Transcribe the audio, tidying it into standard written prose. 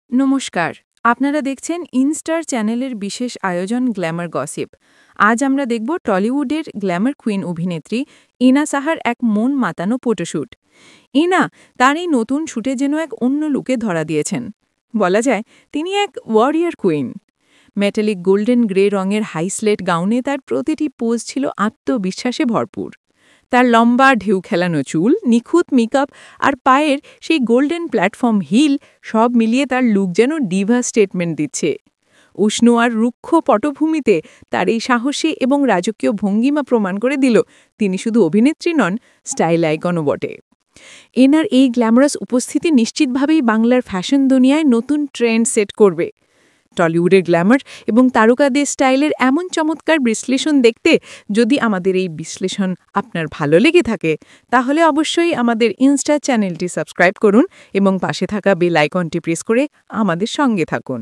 নমস্কার। আপনারা দেখছেন ইনস্টার চ্যানেলের বিশেষ আয়োজন গ্ল্যামার গসিপ। আজ আমরা দেখব টলিউডের গ্ল্যামার কুইন অভিনেত্রী ইনা সাহার এক মন মাতানো ফটোশ্যুট। ইনা তার এই নতুন শুটে যেন এক অন্য লুকে ধরা দিয়েছেন। বলা যায় তিনি এক warrior queen. Metallic golden grey রঙের হাইস্লেট গাউনে তার প্রতিটি পোজ ছিল আত্মবিশ্বাসে ভরপুর। তার লম্বা ঢেউ খেলানো চুল, নিখুঁত মেকআপ আর পায়ের সেই গোল্ডেন প্ল্যাটফর্ম হিল সব মিলিয়ে তার লুক যেন ডিভা স্টেটমেন্ট দিচ্ছে। উষ্ণ আর রুক্ষ পটভূমিতে তার এই সাহসী এবং রাজকীয় ভঙ্গিমা প্রমাণ করে দিল তিনি শুধু অভিনেত্রী নন, স্টাইল আইকনও বটে। এনার এই গ্ল্যামারাস উপস্থিতি নিশ্চিতভাবেই বাংলার ফ্যাশন দুনিয়ায় নতুন ট্রেন্ড সেট করবে। টলিউডের গ্ল্যামার এবং তারকাদের স্টাইলের এমন চমৎকার বিশ্লেষণ দেখতে যদি আমাদের এই বিশ্লেষণ আপনার ভালো লেগে থাকে তাহলে অবশ্যই আমাদের ইনস্টা চ্যানেলটি সাবস্ক্রাইব করুন এবং পাশে থাকা বেল আইকনটি প্রেস করে আমাদের সঙ্গে থাকুন।